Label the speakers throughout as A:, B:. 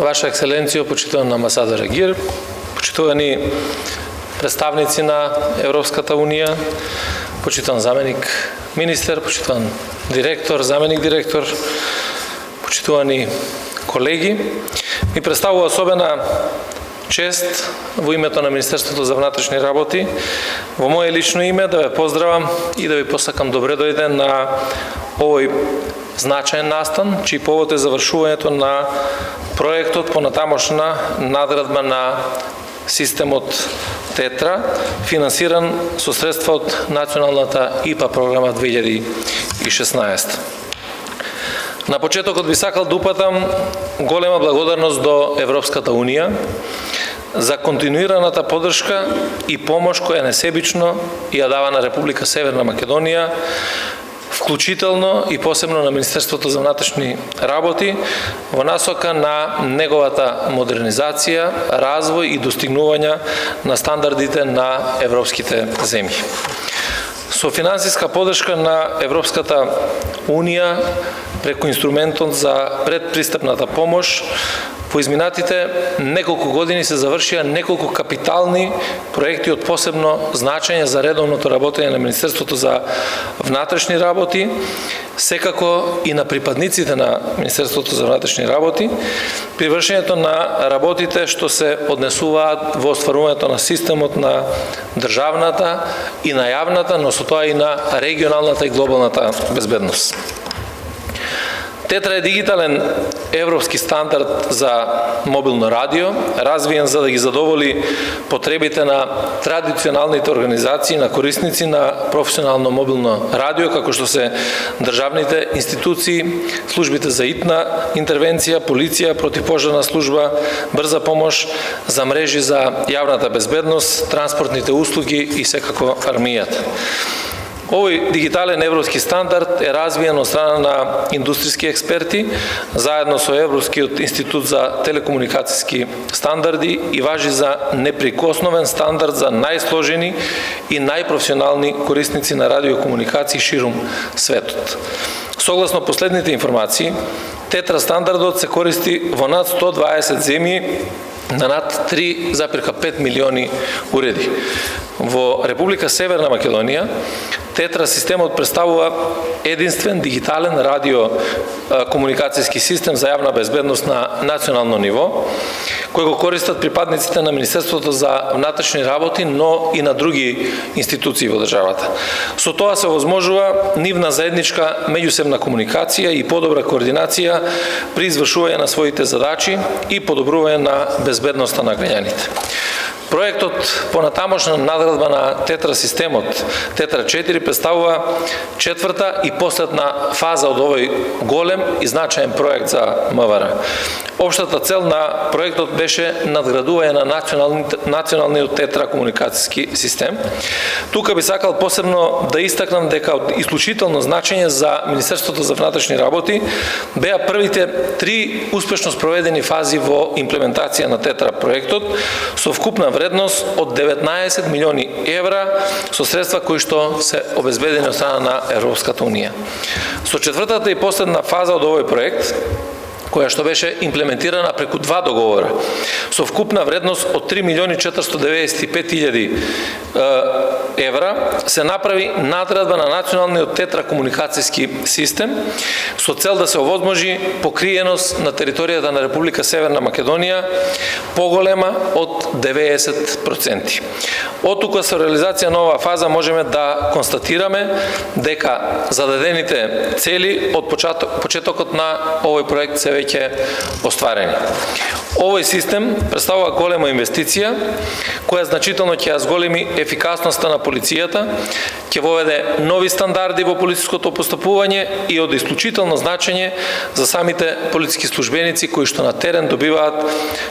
A: Ваша ексцеленциjo, почитуван амбасадор Агир, почитувани представници на Европската унија, почитуван заменик министер, почитуван директор, заменик директор, почитувани колеги. Ми представува особена чест во името на Министерството за внатрешни работи, во мое лично име да ве поздравам и да ви посакам добре дојде на овој значаен настан, чиј повод е завршувањето на проектот по натамошна надградба на системот Тетра, финансиран со средства од Националната ИПА програма 2016. На почетокот би сакал да упатам голема благодарност до Европската унија за континуираната поддршка и помош која несебично ја дава на Република Северна Македонија, вклучително и посебно на Министерството за внатрешни работи во насока на неговата модернизација, развој и достигнување на стандардите на европските земји. Со финансиска поддршка на Европската унија преку инструментот за предпристапната помош, по изминатите неколку години се завршија неколку капитални проекти од посебно значење за редовното работење на Министерството за внатрешни работи, секако и на припадниците на Министерството за внатрешни работи, при вршењето на работите што се однесуваат во остварувањето на системот на државната и на јавната, но со тоа и на регионалната и глобалната безбедност. Тетра е дигитален европски стандард за мобилно радио, развиен за да ги задоволи потребите на традиционалните организации, на корисници на професионално мобилно радио, како што се државните институции, службите за итна интервенција, полиција, противпожарна служба, брза помош, за мрежи за јавната безбедност, транспортните услуги и секако армијата. Овој дигитален европски стандард е развиен од страна на индустријски експерти, заедно со Европскиот институт за телекомуникацијски стандарди и важи за неприкосновен стандард за најсложени и најпрофесионални корисници на радиокомуникации ширум светот. Согласно последните информации, Тетра стандардот се користи во над 120 земји на над 3,5 милиони уреди. Во Република Северна Македонија, Тетра системот представува единствен дигитален радиокомуникацијски систем за јавна безбедност на национално ниво, кој го користат припадниците на Министерството за внатрешни работи, но и на други институции во државата. Со тоа се возможува нивна заедничка меѓусебна комуникација и подобра координација при извршување на своите задачи и подобрување на безбедноста на граѓаните. Проектот по натамошна надградба на Тетра системот, Тетра 4, представува четврта и последна фаза од овој голем и значаен проект за МВР. Општата цел на проектот беше надградување на националниот Тетра комуникацијски систем. Тука би сакал посебно да истакнам дека од исклучително значење за Министерството за внатрешни работи беа првите 3 успешно спроведени фази во имплементација на Тетра проектот со вкупна вредност од 19 милиони евра со средства кои што се обезбедени од страна на Европската унија. Со четвртата и последна фаза од овој проект, која што беше имплементирана преку 2 договора, со вкупна вредност од 3 милиони 495 илјади евра, се направи надградба на националниот Тетра комуникацијски систем со цел да се овозможи покриеност на територијата на Република Северна Македонија поголема од 90%. Оттука со реализација на оваа фаза можеме да констатираме дека зададените цели од почетокот на овој проект се веќе остварени. Овој систем представува голема инвестиција, која значително ќе ја зголеми ефикасноста на полицијата, ќе воведе нови стандарди во полициското постапување и од исклучително значење за самите полициски службеници кои што на терен добиваат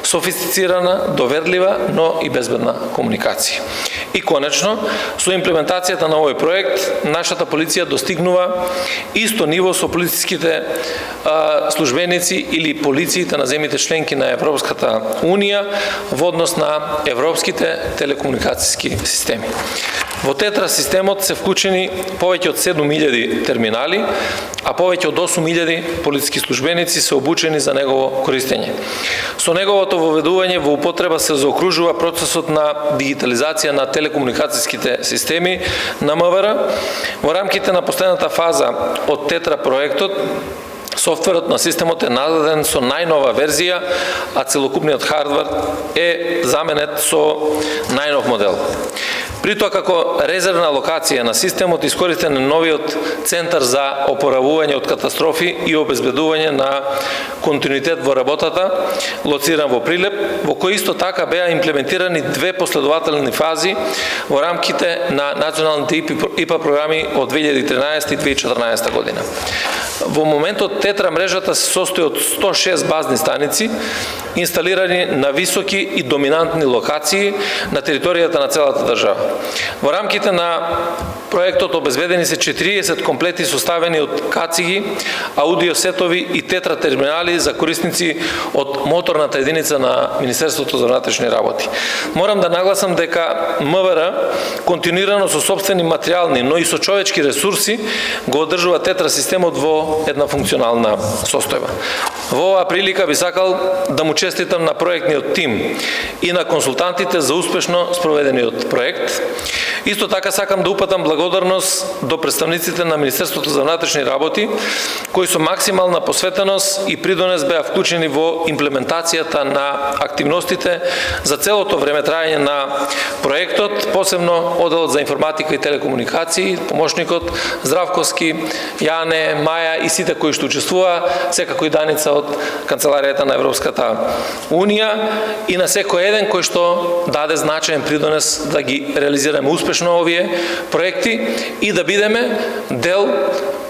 A: софистицирана, доверлива, но и безбедна комуникација. И конечно, со имплементацијата на овој проект, нашата полиција достигнува исто ниво со полициските службеници или полициите на земјите членки на Европската унија во однос на европските телекомуникацијски системи. Во Тетра системот се вклучени повеќе од 7.000 терминали, а повеќе од 8.000 полициски службеници се обучени за негово користење. Со неговото воведување во употреба се заокружува процесот на дигитализација на телекомуникацијските системи на МВР. Во рамките на последната фаза од Тетра проектот, софтверот на системот е нададен со најнова верзија, а целокупниот хардвер е заменет со најнов модел. При тоа, како резервна локација на системот, искористен е новиот Центар за опоравување од катастрофи и обезбедување на континуитет во работата, лоциран во Прилеп, во кој исто така беа имплементирани две последователни фази во рамките на националните ИПА програми од 2013 и 2014 година. Во моментот Тетра мрежата се состои од 106 базни станици, инсталирани на високи и доминантни локации на територијата на целата држава. Во рамките на проектот обезбедени се 40 комплети составени од кациги, аудиосетови и Тетра терминали за корисници од моторната единица на Министерството за внатрешни работи. Морам да нагласам дека МВР континуирано со сопствени материјални, но и со човечки ресурси го одржува Тетра системот во една функционална состојба. Во оваа прилика би сакал да му честитам на проектниот тим и на консултантите за успешно спроведениот проект. Исто така сакам да упатам благодарност до представниците на Министерството за внатрешни работи, кои со максимална посветеност и придонес беа вклучени во имплементацијата на активностите за целото време трајање на проектот, посебно Оделот за информатика и телекомуникации, помошникот Здравковски, Јане, Маја и сите кои што учествуваа, секако и Даница од Канцеларијата на Европската Унија и на секој еден кој што даде значаен придонес да ги реализираме успешно овие проекти и да бидеме дел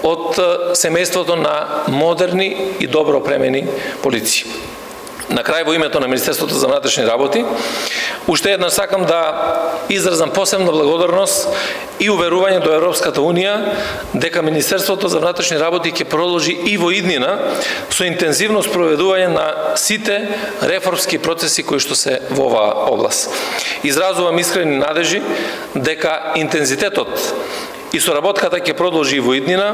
A: од семејството на модерни и добро опремени полиции. На крај, во името на Министерството за внатрешни работи, уште еднаш сакам да изразам посебна благодарност и уверување до Европската Унија дека Министерството за внатрешни работи ќе продолжи и во иднина со интензивно спроведување на сите реформски процеси кои што се во оваа област. Изразувам искрени надежи дека интензитетот и соработката ќе продолжи во иднина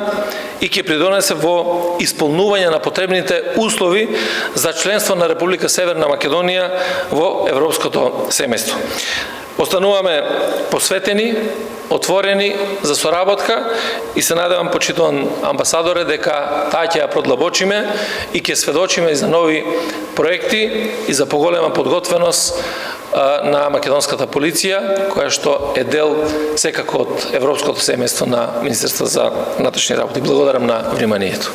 A: и ќе придонесе во исполнување на потребните услови за членство на Република Северна Македонија во европското семејство. Остануваме посветени, отворени за соработка и се надевам, почитуван амбасадоре, дека таа ќе ја продлабочиме и ќе сведочиме за нови проекти и за поголема подготвеност на македонската полиција, која што е дел секако од европското семејство на Министерство за внатрешни работи. Благодарам на вниманието.